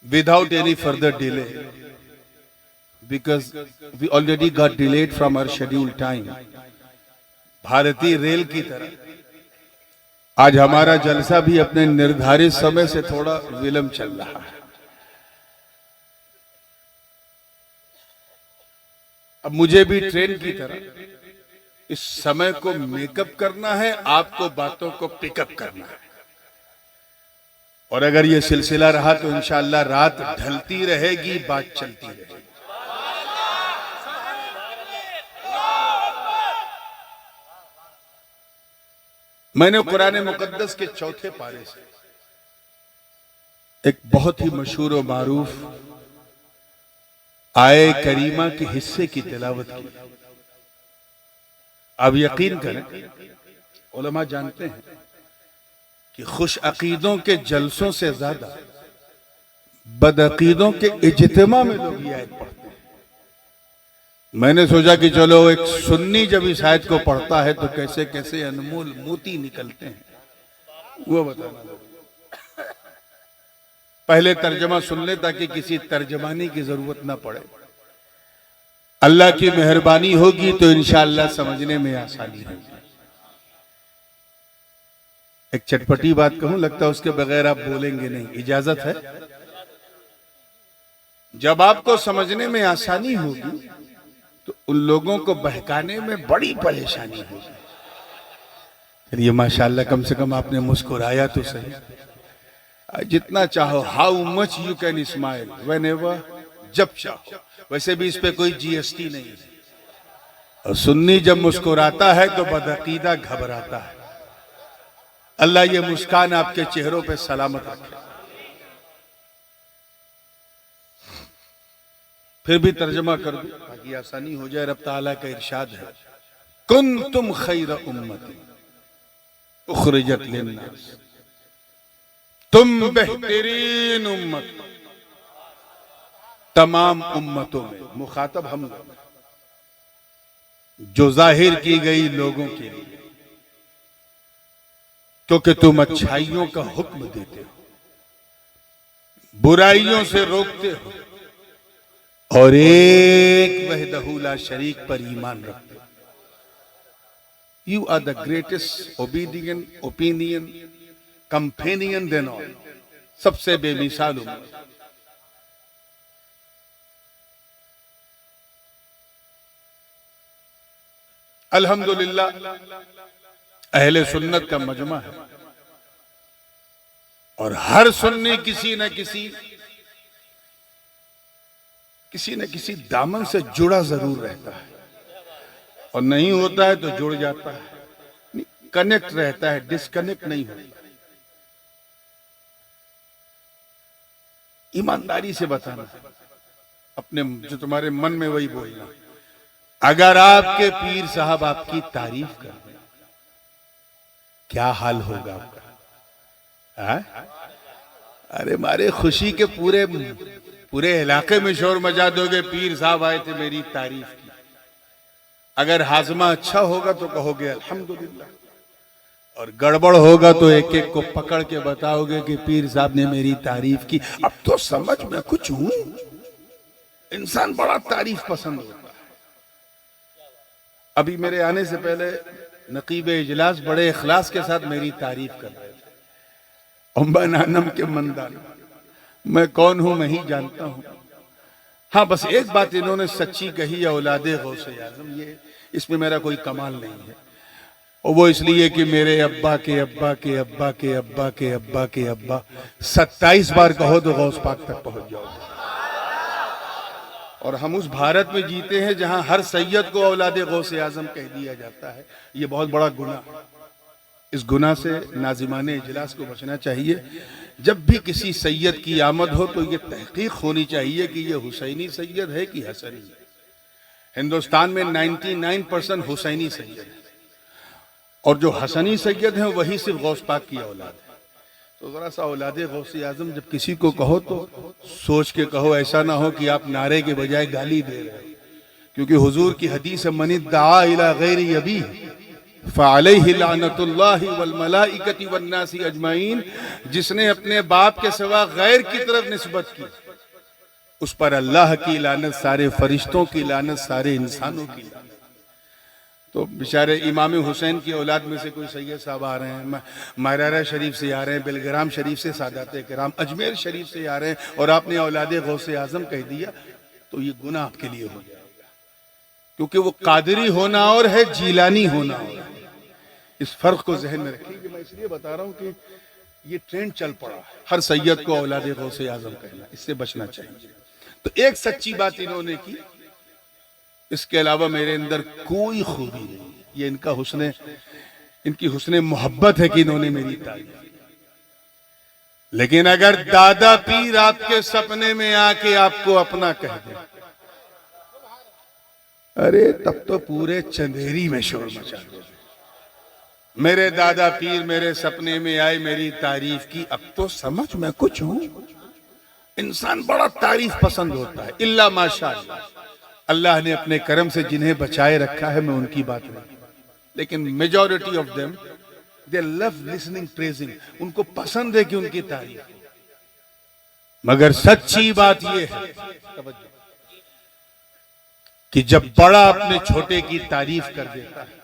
without any further delay, because we already got delayed from our scheduled time. भारतीय rail की तरह आज हमारा जलसा भी अपने निर्धारित समय से थोड़ा विलंब चल रहा है। अब मुझे भी ट्रेन की तरह इस समय को मेकअप करना है, आपको बातों को पिकअप करना है। और अगर ये सिलसिला रहा तो इंशाअल्लाह रात ढलती रहेगी, बात चलती रहेगी। मैंने कुरान मुकद्दस के चौथे पारे से एक बहुत ही मशहूर और मारूफ आये करीमा के हिस्से की तिलावत की। अब यकीन करें, उलमा जानते हैं कि खुश अकीदों के जलसों से ज्यादा बदअकीदों के इज्तिमा में लोग ये आयत पढ़ते हैं। मैंने सोचा कि चलो एक सुन्नी जब इस आयत को पढ़ता है तो कैसे कैसे अनमोल मोती निकलते हैं वो बताना। पहले तर्जमा सुन ले ताकि किसी तर्जमानी की जरूरत ना पड़े। अल्लाह की मेहरबानी होगी तो इंशाअल्लाह समझने में आसानी होगी। एक चटपटी बात कहूं, लगता है उसके बगैर आप बोलेंगे नहीं, इजाजत है? जब आपको समझने में आसानी होगी तो उन लोगों को बहकाने में बड़ी परेशानी होगी। फिर ये माशाअल्लाह कम से कम आपने मुस्कुराया तो सही। जितना चाहो, how much you can smile when ever, जब चाहो। वैसे भी इस पे कोई जीएसटी नहीं है। और सुन्नी जब मुस्कुराता है तो बदअकीदा घबराता है। अल्लाह ये मुस्कान आपके चेहरों पे सलामत रखे। फिर भी तर्जमा कर दूं ताकि आसानी हो जाए। रब ताला का इरशाद है, कुंतुम खैर उम्मती उखरिजत लिन्नास, तुम बेहतरीन उम्मत तमाम उम्मतों में। मुखातब हम लोग, जो जाहिर की गई लोगों के लिए, क्योंकि तुम अच्छाइयों का हुक्म देते हो, बुराइयों से रोकते हो और एक वहदहू ला शरीक पर ईमान रखते हो। You are the greatest obedient opinion companion than all, सबसे बेमिसाल उम्मत। अल्हम्दुलिल्लाह अहले सुन्नत का मजमा है और हर सुन्नी किसी न किसी दामन से जुड़ा जरूर रहता है। और नहीं होता है तो जुड़ जाता है, कनेक्ट रहता है, डिस्कनेक्ट नहीं होता। ईमानदारी से बताना, अपने जो तुम्हारे मन में वही बोलना। अगर आपके पीर साहब आपकी तारीफ कर दें, क्या हाल होगा आपका? अरे मारे खुशी के पूरे इलाके में शोर मचा दोगे, पीर साहब आए थे मेरी तारीफ की। अगर हाजमा अच्छा होगा तो कहोगे अल्हम्दुलिल्लाह, और गड़बड़ होगा तो एक एक को पकड़ के बताओगे कि पीर साहब ने मेरी तारीफ की। अब तो समझ में कुछ हूं, इंसान बड़ा तारीफ पसंद होता है। अभी मेरे आने से पहले नकीब इजलास बड़े इखलास के साथ मेरी तारीफ कर रहे थे। अम्बा नानम के मंदान, मैं कौन हूं मैं ही जानता हूं। हाँ, बस एक बात इन्होंने सच्ची कही, औलादे गौसे आज़म, ये इसमें मेरा कोई कमाल नहीं है। और वो इसलिए कि मेरे अब्बा के अब्बा के अब्बा के अब्बा के अब्बा के अब्बा 27 बार कहो तो गौस पाक तक पहुंच जाओगे। और हम उस भारत में जीते हैं जहां हर सैयद को औलादे गौसे आज़म कह दिया जाता है। ये बहुत बड़ा गुनाह। इस गुनाह से नाज़िमाने इजलास को बचना चाहिए। जब भी किसी सैयद की आमद हो तो ये तहकीक होनी चाहिए कि ये हुसैनी सैयद है कि हसनी। हिंदुस्तान में 99% हुसैनी सैयद है और जो हसनी सैयद हैं वही सिर्फ गौस पाक की औलाद है। तो जरा सा औलादे गौसे आज़म जब किसी को कहो तो सोच के कहो, ऐसा ना हो कि आप नारे के बजाय गाली दे रहे हो। क्योंकि हुजूर की हदीस है, मन इद्दा इला गैरि अबी फ़अलैहि लानतुल्लाहि वल मलाइकति वन्नासी अजमाइन, जिसने अपने बाप के सिवा गैर की तरफ निस्बत की उस पर अल्लाह की लानत, सारे फरिश्तों की लानत, सारे इंसानों की लानत। तो बेचारे इमाम हुसैन की औलाद में से कोई सैयद साहब आ रहे हैं, मायरारा शरीफ से आ रहे हैं, बेलग्राम शरीफ से सादात किराम, अजमेर शरीफ से आ रहे हैं, और आपने औलाद गौसे आजम कह दिया, तो ये गुनाह आपके लिए हो जाएगा। क्योंकि वो कादरी होना और है, जीलानी होना और है। इस फर्क को जहन में रखिए। मैं इसलिए बता रहा हूं कि ये ट्रेंड चल पड़ा है, हर सैयद को औलाद गौसे आजम कहना, इससे बचना चाहिए। तो एक सच्ची बात इन्होंने की, इसके अलावा मेरे अंदर कोई खूबी नहीं है। ये इनकी हुस्ने मोहब्बत है कि इन्होंने मेरी तारीफ की। लेकिन अगर दादा पीर आपके सपने में आके आपको अपना कह दे, अरे तब तो पूरे चंदेरी में शोर मचा दो। मेरे दादा पीर मेरे सपने में आए, मेरी तारीफ की, अब तो समझ मैं कुछ हूं। इंसान बड़ा तारीफ पसंद होता है, इल्ला माशाअल्लाह, अल्लाह ने अपने करम से जिन्हें बचाए रखा है, मैं उनकी बात नहीं, लेकिन majority of them they love listening praising, उनको पसंद है कि उनकी तारीफ। मगर सच्ची बात यह है कि जब बड़ा अपने छोटे की तारीफ कर देता है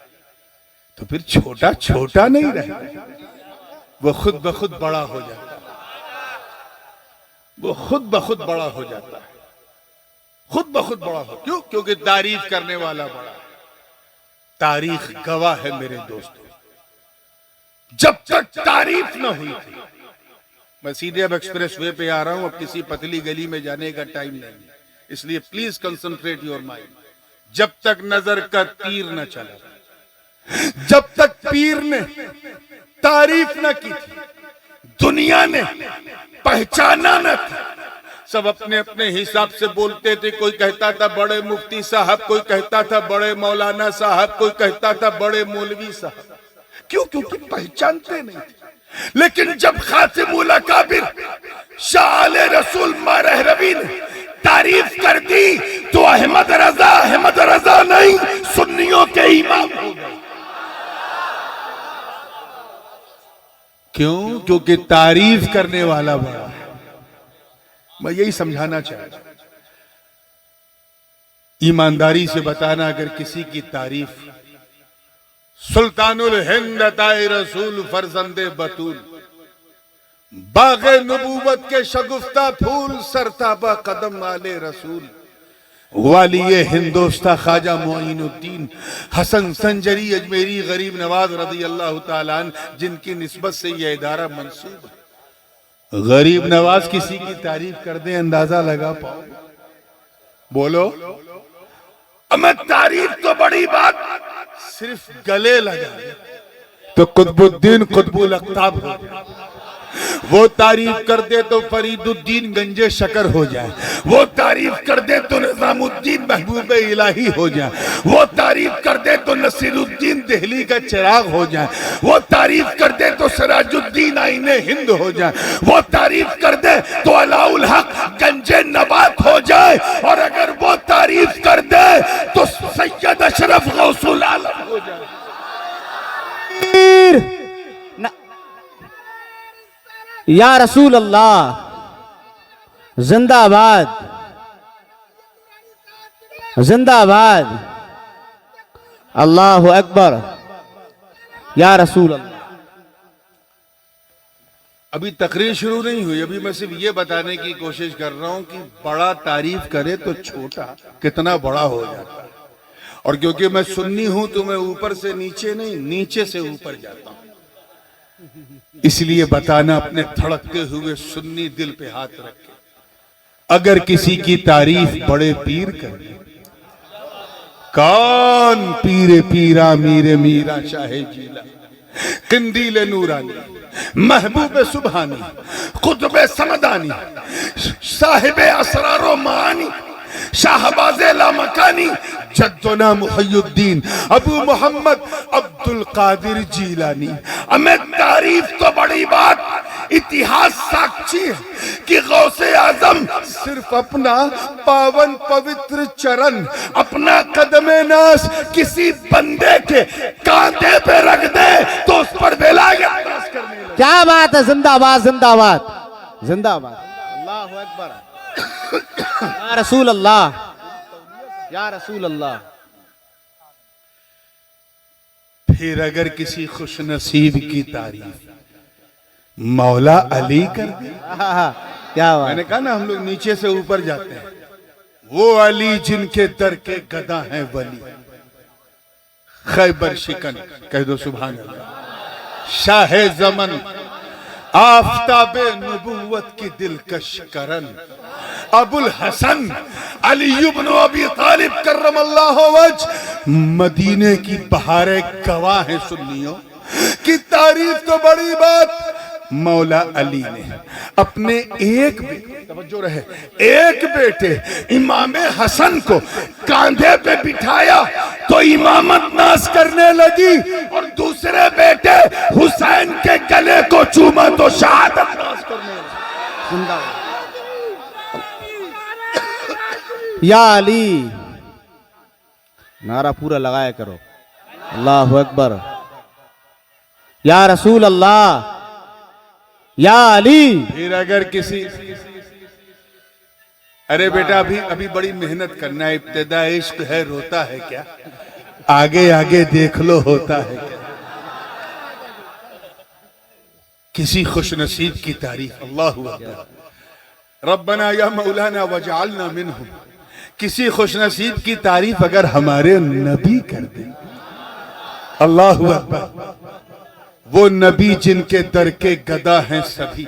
तो फिर छोटा छोटा नहीं रहता, वो खुद ब खुद बड़ा हो जाता है। वो खुद ब खुद बड़ा हो जाता है, खुद ब खुद बड़ा हो। क्यों? क्योंकि तारीफ करने वाला बड़ा है। तारीख गवाह है मेरे दोस्तों, जब तक तारीफ ना हुई थी, मैं सीधे अब एक्सप्रेस वे पे आ रहा हूं, अब किसी पतली गली में जाने का टाइम नहीं है, इसलिए प्लीज कंसंट्रेट योर माइंड। जब तक नजर का तीर न चला, जब तक पीर ने तारीफ न की थी, दुनिया ने पहचाना न था, सब अपने अपने हिसाब से बोलते थे। कोई कहता था बड़े मुफ्ती साहब, कोई कहता था बड़े मौलाना साहब, कोई कहता था बड़े मौलवी साहब। क्यों? क्योंकि पहचानते नहीं थे। लेकिन जब खातिमुल अकाबिर शाह रसूल महरवी ने तारीफ कर दी तो अहमद रजा नहीं, सुन्नियों के इमाम हो गए। क्यों? क्योंकि तारीफ करने वाला बड़ा है। मैं यही समझाना चाहता हूं, ईमानदारी से बताना, अगर किसी की तारीफ सुल्तानुल हिंद अताए रसूल फरजंदे बतूल, बाग़े नबूवत के शगुफ्ता फूल, सरताबा कदम वाले रसूल, वालिये हिंदोस्ता ख्वाजा मोइनुद्दीन हसन संजरी अजमेरी गरीब नवाज रज़ी अल्लाह ताला अन्हु, जिनकी निस्बत से यह इदारा मंसूब है। गरीब नवाज किसी की तारीफ कर दे, अंदाजा लगा पाओ? बोलो। मैं तारीफ तो बड़ी बात, सिर्फ गले लगा तो कुतुबुद्दीन कुतुबुल अख्ताब हो जाए, वो तारीफ कर दे तो फरीदुद्दीन गंजे शकर हो जाए, वो तारीफ कर दे तो निजामुद्दीन महबूब इलाही हो जाए, वो तारीफ कर दे तो नसीरुद्दीन दिल्ली का चिराग हो जाए, वो तारीफ कर दे तो सिराजुद्दीन आईने हिंद हो जाए, वो तारीफ कर दे तो अलाउल हक गंजे नबात हो जाए, और अगर वो तारीफ कर दे तो सैयद अशरफ गौसुल आलम हो जाए। या रसूल अल्लाह जिंदाबाद, जिंदाबाद, अल्लाहु अकबर, या रसूल अल्लाह। अभी तकरीर शुरू नहीं हुई, अभी मैं सिर्फ ये बताने की कोशिश कर रहा हूं कि बड़ा तारीफ करे तो छोटा कितना बड़ा हो जाता है। और क्योंकि मैं सुन्नी हूं तो मैं ऊपर से नीचे नहीं, नीचे से ऊपर जाता हूं, इसलिए बताना अपने धड़कते हुए सुन्नी दिल पे हाथ रख के, अगर किसी की तारीफ बड़े पीर करे, कौन पीरे पीरा मीरे मीरा शाहे जीला, किंदीले नूरानी, महबूब सुबहानी, कुतुबे समदानी, साहिबे असरारो मानी, शाहबाज़े लामकानी, जद्दुना मुहय्युद्दीन अबू मोहम्मद अब्दुल कादिर जीलानी। हमें तारीफ तो बड़ी बात, इतिहास साक्षी है कि गौसे आजम सिर्फ अपना पावन पवित्र चरण, अपना कदमे नास किसी बंदे के कांधे पे रख दे तो उस पर विलायत नाश करने लगे। क्या बात है, जिंदाबाद जिंदाबाद जिंदाबाद। अल्लाह अकबर। या रसूल अल्लाह, या रसूल अल्लाह। फिर अगर किसी खुशनसीब की तारीफ मौला अली कर दे, क्या बात। मैंने कहा ना हम लोग नीचे से ऊपर जाते हैं, वो अली जिनके दर के गदा हैं वली, खैबर शिकन कह दो सुभान अल्लाह, शाह जमन, आफताबे नबुव्वत की दिलकश करन, अबुल हसन अली इब्न अबी तालिब कर्रमल्लाहु वजह, मदीने की बहारें गवाह हैं सुन्नियों की तारीफ तो बड़ी बात। मौला अली ने अपने एक बेटे, तवज्जो रहे, एक बेटे इमाम हसन को कांधे पे बिठाया तो इमामत नाश करने लगी, और दूसरे बेटे हुसैन के गले को चूमा तो शहादत नाश करने लगी। या अली, नारा पूरा लगाया करो। अल्लाह अकबर। या रसूल अल्लाह, या अली। फिर अगर किसी, अरे बेटा अभी अभी बड़ी मेहनत करना है, इब्तिदा इश्क है रोता है क्या, आगे आगे देख लो होता है क्या। किसी खुशनसीब की तारीफ, अल्लाहु अकबर, रब्बना या मौलाना वजअलना मिनहुम, किसी खुशनसीब की तारीफ अगर हमारे नबी कर दे, अल्लाहु अकबर, वो नबी जिनके दर के गदा हैं सभी,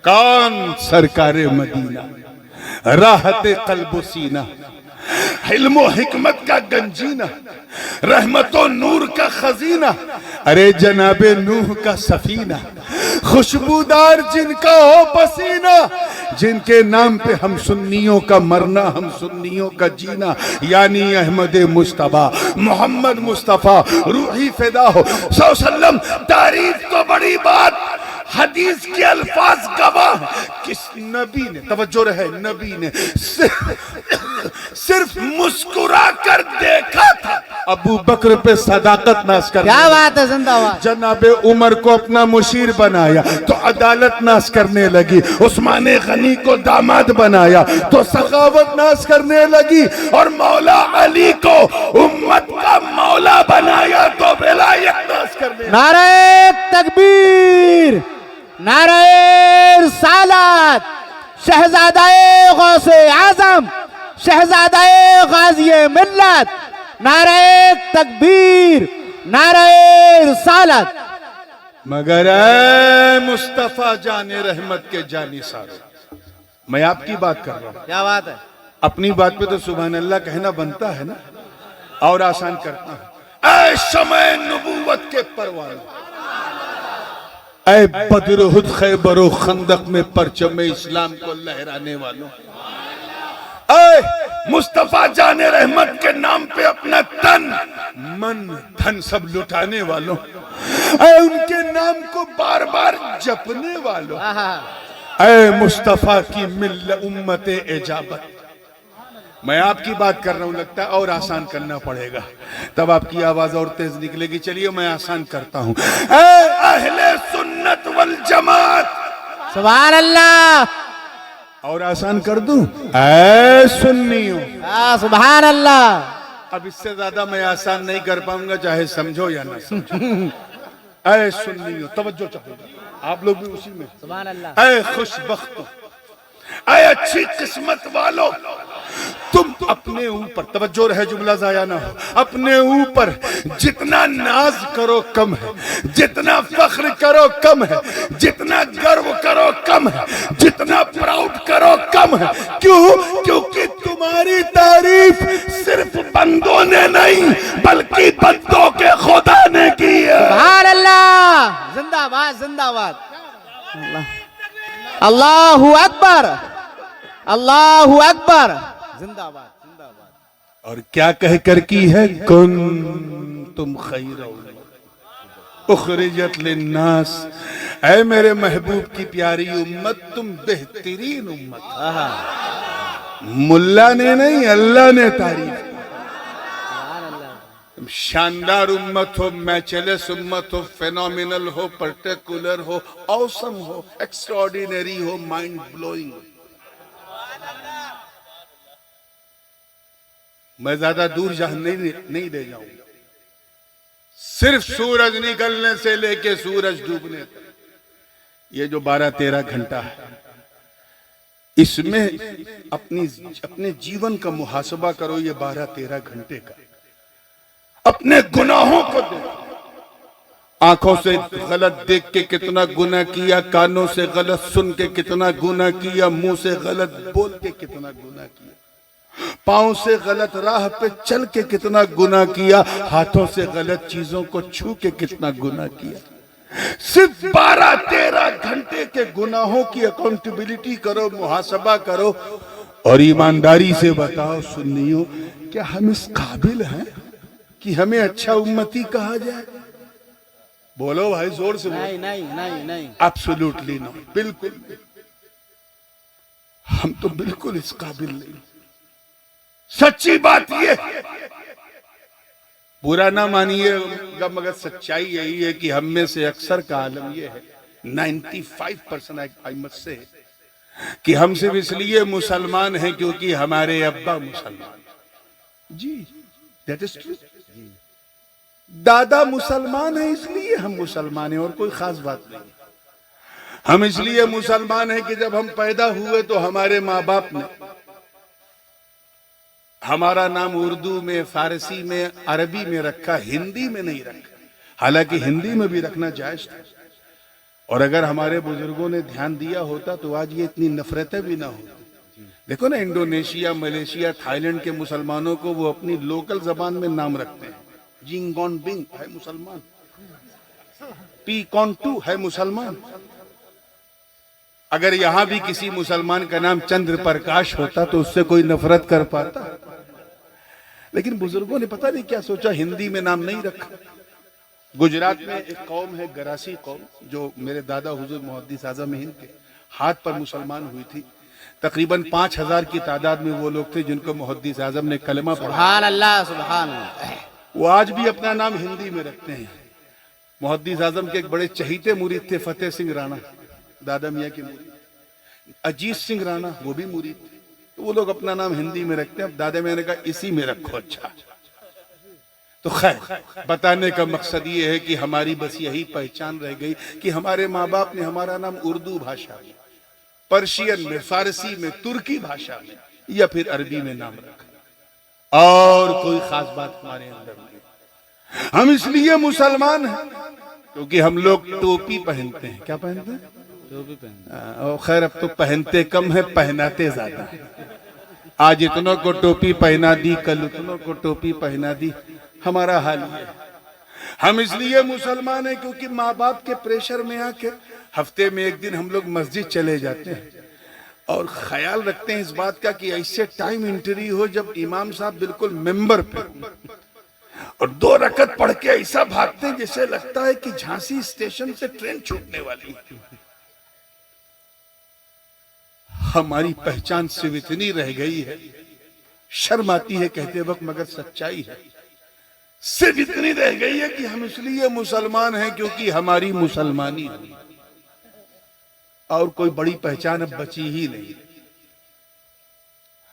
कौन, सरकारे मदीना, राहते कल्बो सीना, इल्मो हिकमत का गंजीना, रहमतो नूर का खजीना, अरे जनाबे नूह का सफीना, खुशबूदार जिनका हो पसीना, जिनके नाम पे हम सुन्नियों का मरना, हम सुन्नियों का जीना, यानी अहमद मुस्तफा मोहम्मद मुस्तफा रूही फिदा हो सल्लम। तारीफ तो बड़ी बात, हदीस के अल्फाज गवाह, किस नबी ने, तवज्जो रहे, नबी ने सिर्फ मुस्कुरा कर देखा था, अबू बकर पे सदाकत नाश कर, क्या बात है, जिंदाबाद। जनाबे उमर को अपना मुशीर बनाया तो अदालत नाश करने लगी, उस्मान गनी को दामाद बनाया तो सखावत नाश करने लगी, और मौला अली को उम्मत का मौला बनाया तो विलायत नाश करने लगी। नारे तकबीर, नारे रिसालत, शहजादाए गौसे आजम, शहजादाए गाज़िए मिल्लत, नारे तकबीर, नारे रिसालत। मगर ऐ मुस्तफा जाने रहमत के जानी सारो, मैं आपकी बात कर रहा हूं, क्या बात है। अपनी बात पे तो सुभान अल्लाह कहना बनता है ना, और आसान करता हूं। ऐ शमए नबूवत के परवाने, ऐ बद्र उहद खैबर व खंदक में परचम इस्लाम को लहराने वालों, ऐ मुस्तफा जाने रहमत के नाम पे अपना तन मन धन सब लुटाने वालों, ऐ उनके नाम को बार बार जपने वालों, ऐ मुस्तफा की मिल्ल उम्मत इजाबत। मैं आपकी बात कर रहा हूं, लगता है और आसान करना पड़ेगा, तब आपकी आवाज और तेज निकलेगी। चलिए मैं आसान करता हूं। ऐ अहले सुन्नत वल जमात, सुभान अल्लाह। और आसान कर दूं, ऐ सुन्नियों, सुभान अल्लाह। अब इससे ज्यादा मैं आसान नहीं कर पाऊंगा, चाहे समझो या ना समझो। ऐ सुन्नियों, तवज्जो चाहिए आप लोग भी उसी में, सुभान अल्लाह। ऐ खुशबख्तों, ऐ अच्छी किस्मत वालों, तुम अपने ऊपर, तवज्जो रहे जुमला जाया ना हो, अपने ऊपर जितना नाज करो कम है, जितना फख्र करो कम है, जितना गर्व करो कम है, जितना प्राउड करो कम है। क्यों? क्योंकि तुम्हारी तारीफ सिर्फ बंदों ने नहीं बल्कि बंदों के खुदा ने की है। सुभान अल्लाह, जिंदाबाद जिंदाबाद। अल्लाहु अकबर, अल्लाहु अकबर, जिंदाबाद जिंदाबाद। और क्या कहकर की है, कुन तुम खैर उखरिजत लिन्नास, ऐ मेरे महबूब की प्यारी उम्मत, तुम बेहतरीन उम्मत। आहा, मुल्ला ने नहीं, अल्लाह ने तारीफ। सुभान अल्लाह। तुम शानदार उम्मत हो, मैचलेस उम्मत हो, फेनोमिनल हो, पर्टिकुलर हो, ऑसम हो, एक्स्ट्राऑर्डिनरी हो, माइंड ब्लोइंग हो। मैं ज्यादा दूर नहीं ले जाऊंगा। सिर्फ सूरज निकलने से लेके सूरज डूबने तक, ये जो 12-13 घंटा है, इसमें अपने जीवन का मुहासबा करो। ये 12-13 घंटे का अपने गुनाहों को देखो। आंखों से गलत देख के कितना गुनाह किया, कानों से गलत सुन के कितना गुनाह किया, मुंह से गलत बोल के कितना गुनाह किया, पांव से गलत राह पे चल के कितना गुनाह किया, हाथों से गलत चीजों को छू के कितना गुनाह किया। सिर्फ 12-13 घंटे के गुनाहों की अकाउंटेबिलिटी करो, मुहासबा करो और ईमानदारी से बताओ सुन्नियों, क्या हम इस काबिल हैं कि हमें अच्छा उम्मती कहा जाए? बोलो भाई, जोर से बोलो। नहीं नहीं नहीं नहीं, एब्सोल्युटली नो, बिल्कुल हम तो बिल्कुल इस काबिल नहीं। सच्ची बात ये, बुरा ना मानिएगा मगर सच्चाई यही है कि हम में से अक्सर का आलम ये है, 95% आई मस्ट से, कि हम सिर्फ इसलिए मुसलमान हैं क्योंकि हमारे अब्बा मुसलमान। जी, दैट इज ट्रू। दादा मुसलमान है इसलिए हम मुसलमान हैं, और कोई खास बात नहीं। हम इसलिए मुसलमान हैं कि जब हम पैदा हुए तो हमारे माँ बाप ने हमारा नाम उर्दू में, फारसी में, अरबी में रखा, हिंदी में नहीं रखा। हालांकि हिंदी में भी रखना जायज था, और अगर हमारे बुजुर्गों ने ध्यान दिया होता तो आज ये इतनी नफरतें भी ना होती। देखो ना, इंडोनेशिया, मलेशिया, थाईलैंड के मुसलमानों को वो अपनी लोकल जबान में नाम रखते हैं। जिंगोन बिंग है मुसलमान, पी कॉन्टू है मुसलमान। अगर यहां भी किसी मुसलमान का नाम चंद्र प्रकाश होता तो उससे कोई नफरत कर पाता? लेकिन बुजुर्गों ने पता नहीं क्या सोचा, हिंदी में नाम नहीं रखा। गुजरात में एक कौम है, गरासी कौम, जो मेरे दादा हुजूर मुहद्दिस आज़म हिंद के हाथ पर मुसलमान हुई थी। तकरीबन 5000 की तादाद में वो लोग थे जिनको मुहद्दिस आज़म ने कलमा पढ़ा। सुभान अल्लाह, सुभान अल्लाह। वो आज भी अपना नाम हिंदी में रखते हैं। मुहद्दिस आज़म के एक बड़े चहीते मुरीद थे फतेह सिंह राणा, दादा मियाँ के मुरीद। अजीत सिंह राणा वो भी मुरीद थे, तो वो लोग अपना नाम हिंदी में रखते हैं। अब दादा मियाँ ने कहा इसी में रखो। अच्छा, तो खैर, बताने का मकसद ये है कि हमारी बस यही पहचान रह गई कि हमारे माँ बाप ने हमारा नाम उर्दू भाषा में, पर्शियन में, फारसी में, तुर्की भाषा में या फिर अरबी में नाम रखा, और कोई खास बात हमारे अंदर नहीं। हम इसलिए मुसलमान हैं क्योंकि हम लोग टोपी पहनते हैं। क्या पहनते हैं? टोपी पहनते। और खैर अब तो पहनते कम है, पहनाते ज्यादा है। आज इतनों को टोपी पहना दी, कल उतनों को टोपी पहना दी, हमारा हाल ये है। हम इसलिए मुसलमान हैं क्योंकि माँ बाप के प्रेशर में आके हफ्ते में एक दिन हम लोग मस्जिद चले जाते हैं और ख्याल रखते हैं इस बात का कि ऐसे टाइम एंट्री हो जब इमाम साहब बिल्कुल मेंबर पे, और 2 रकत पढ़ के ऐसा भागते हैं जैसे लगता है कि झांसी स्टेशन से ट्रेन छूटने वाली। हमारी पहचान सिर्फ इतनी रह गई है, शर्म आती है कहते वक्त मगर सच्चाई है, सिर्फ इतनी रह गई है कि हम इसलिए मुसलमान हैं क्योंकि हमारी मुसलमानी हुई, और कोई बड़ी पहचान अब बची ही नहीं।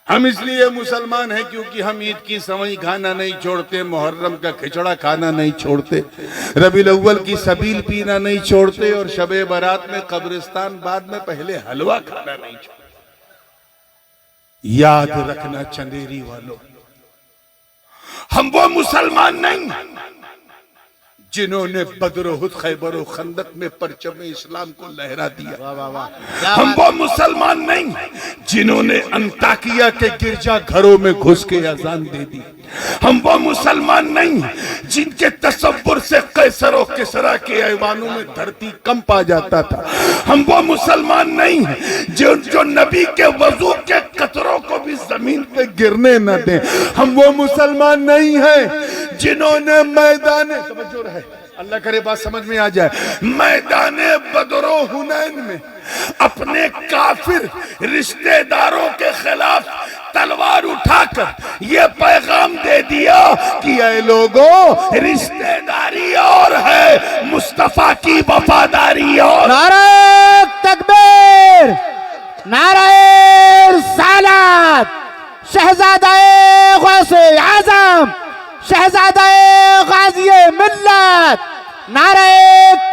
हम इसलिए मुसलमान हैं क्योंकि हम ईद की सवई खाना नहीं छोड़ते, मुहर्रम का खिचड़ा खाना नहीं छोड़ते, रबीउल अव्वल की सबील पीना नहीं छोड़ते, और शबे बारात में कब्रिस्तान बाद में पहले हलवा खाना नहीं छोड़ते। याद रखना चंदेरी वालों, हम वो मुसलमान नहीं जिन्होंने बदर उहद, खैबर और खंदक में परचम इस्लाम को लहरा दिया। वाह वाह वाह। हम वो मुसलमान नहीं जिन्होंने अंताकिया के गिरजा घरों में घुस के अजान दे दी। हम वो मुसलमान नहीं जिनके तसव्वुर से कैसर और किसरा के ऐवानों में धरती कंप आ जाता था। हम वो मुसलमान नहीं जो नबी के वजू के कतरों को भी जमीन पे गिरने न दें। हम वो मुसलमान नहीं है जिन्होंने मैदान, समझो रहे, अल्लाह करे बात समझ में आ जाए। मैदाने बदरो हुनैन में अपने काफिर रिश्तेदारों के खिलाफ तलवार उठाकर ये पैगाम दे दिया कि ऐ लोगों, रिश्तेदारी और है, मुस्तफा की वफादारी और। नारे तकबीर, नारे रिसालत, शहजादा गौसे आजम, शहजादा गाजी मिल्लत, नारे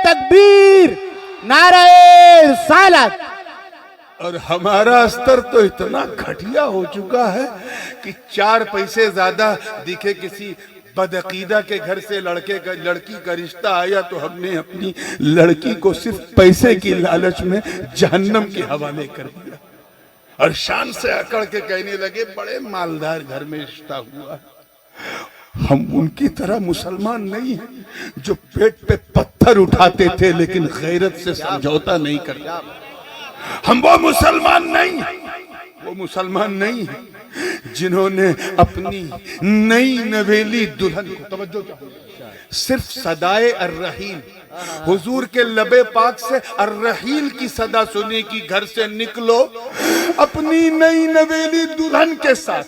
तकबीर, नारे रिसालत। और हमारा स्तर तो इतना घटिया हो चुका है कि 4 पैसे ज्यादा दिखे किसी बदअकीदा के घर से लड़की का रिश्ता आया तो हमने अपनी लड़की को सिर्फ पैसे की लालच में जहन्नम के हवाले कर दिया और शान से अकड़ के कहने लगे बड़े मालदार घर में रिश्ता हुआ। हम उनकी तरह मुसलमान नहीं हैं जो पेट पे पत्थर उठाते थे लेकिन गैरत से समझौता नहीं करते। हम वो मुसलमान नहीं, वो मुसलमान नहीं है जिन्होंने अपनी नई नवेली दुल्हन को, तवज्जो सिर्फ सदाए अर्रहील, हुजूर के लबे पाक से अर्रहील की सदा सुनी कि घर से निकलो, अपनी नई नवेली दुल्हन के साथ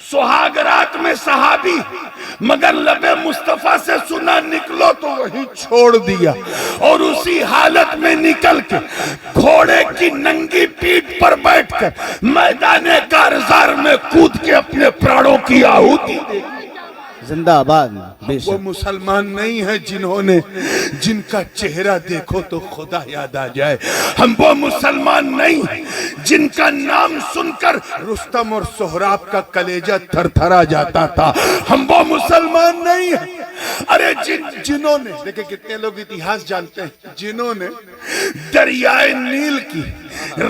सुहाग रात में सहाबी, मगर लबे मुस्तफा से सुना निकलो तो वही छोड़ दिया और उसी हालत में निकल के घोड़े की नंगी पीठ पर बैठकर मैदाने कारजार में कूद के अपने प्राणों की आहुति दी। जिंदाबाद। वो मुसलमान नहीं है जिनका चेहरा देखो तो खुदा याद आ जाए। हम वो मुसलमान नहीं जिनका नाम सुनकर रुस्तम और सोहराब का कलेजा थरथरा जाता था। हम वो मुसलमान नहीं है, अरे जिन्होंने, देखिए कितने लोग इतिहास जानते हैं, जिन्होंने दरियाए नील की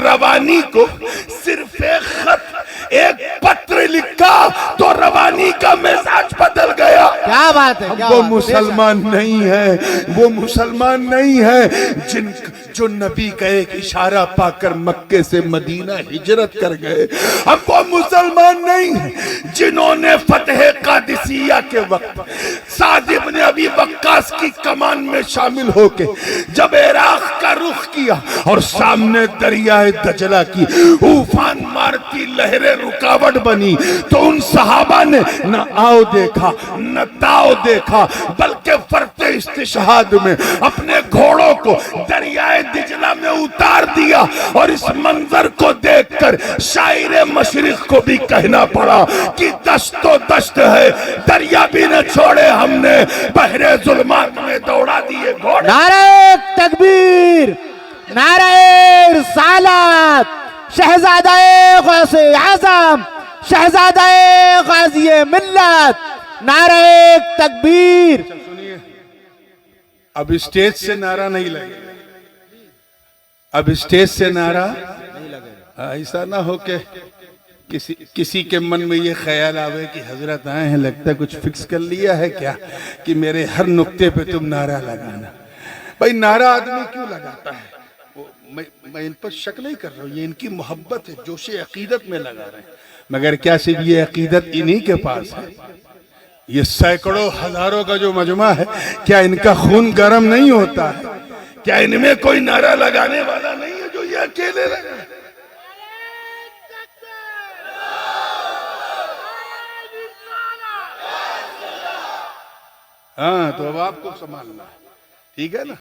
रवानी को सिर्फ एक खत, एक पत्र लिखा तो रवानी का मिजाज बदल गया। क्या बात है, क्या वो बात मुसलमान नहीं है, वो मुसलमान नहीं है जो नबी का एक इशारा पाकर मक्के से मदीना हिजरत कर गए। हम वो मुसलमान नहीं है जिन्होंने फतेह कादिसिया के वक्त साद इब्न अबी वक्कास की कमान में शामिल होके जब इराक का रुख किया और सामने दरियाए दजला की उफान मारती लहरें रुकावट बनी तो उन सहाबा ने न आओ देखा न ताओ देखा, बल्कि फरते इस्तिशहाद में अपने घोड़ों को दरियाए दिजला में उतार दिया। और इस मंजर को देखकर शायर मशरिक को भी कहना पड़ा कि दश्तो दश्त है, दरिया भी न छोड़े हमने, बहरे जुल्मात में दौड़ा दिए घोड़े। नारे तकबीर, नारे रिसालत, शहजादा गौसे आजम, शहजादा गाजी मिल्लत, नारे तकबीर। सुनिए, अब स्टेज से नारा नहीं लगेगा, अब स्टेज से नारा ऐसा ना हो के किसी के मन में ये ख्याल आवे कि हजरत आए हैं, लगता है कुछ फिक्स कर लिया है क्या कि मेरे हर नुक्ते पे तुम नारा लगाना। भाई नारा आदमी क्यों लगाता है, मैं इन पर शक नहीं कर रहा हूँ, ये इनकी मोहब्बत है, जोशे अकीदत में लगा रहे हैं। मगर क्या सिर्फ ये अकीदत इन्हीं के पास है? ये सैकड़ों हजारों का जो मजमा है, क्या इनका खून गर्म नहीं होता है? क्या इनमें कोई नारा लगाने वाला नहीं है जो ये अकेले लगा? हाँ, तो अब आपको संभालना, ठीक है ना।